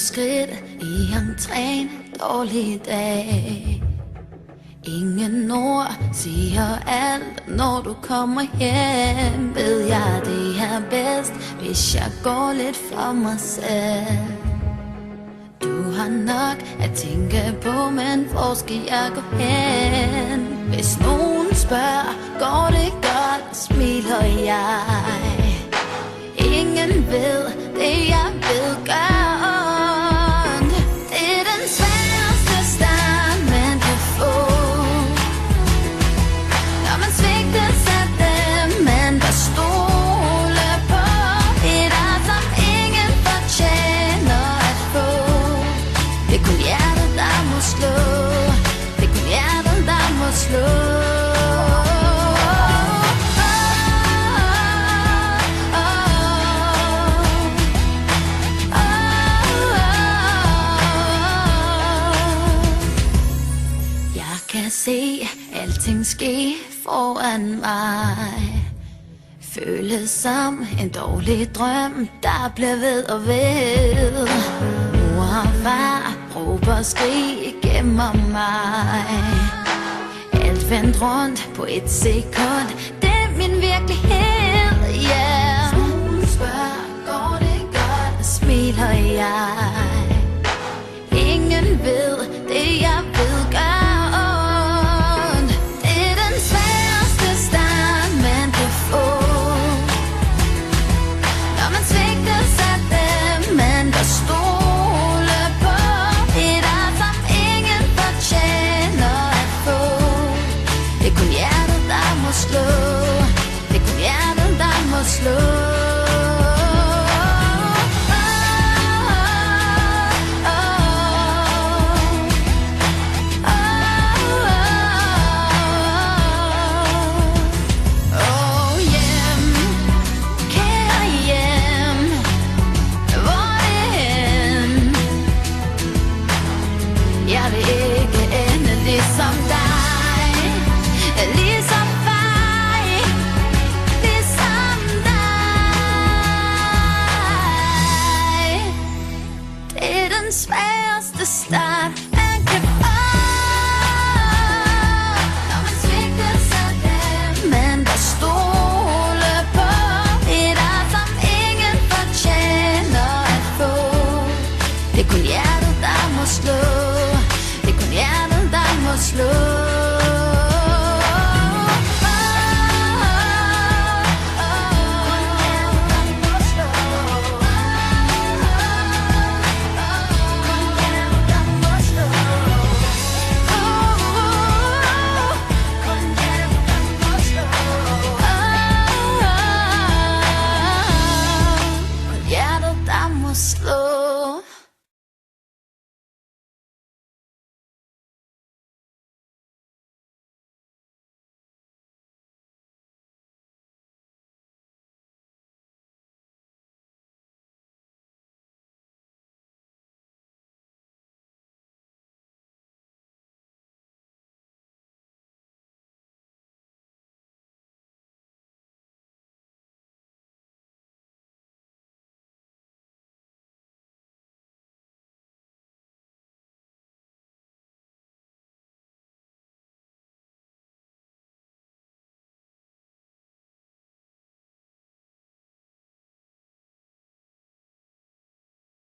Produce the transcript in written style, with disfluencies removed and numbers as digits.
skridt i entréen, dårlig dag. Ingen ord siger alt, når du kommer hjem. Ved jeg, det er bedst, hvis jeg går lidt for mig selv. Du har nok at tænke på, men hvor skal jeg gå hen? Hvis nogen spørger, går det godt, smiler jeg. Ingen ved det, jeg ved gør ondt. Det er den sværeste start, man kan få, når man svigtes af dem, man bør stole på. Et ar, som ingen fortjener at få. Det er kun hjertet, der må slå. Det er kun hjertet, der må slå. Se alting ske foran mig. Føles som en dårlig drøm, der bliver ved og ved. Mor og far råber og skrig gemmer mig. Alt vendt rundt på et sekund, det er min virkelighed, yeah. Solen spørger, går det godt, smiler jeg. Ingen ved det, jeg ved gør. Slå. Jeg vil ikke ende ligesom dig.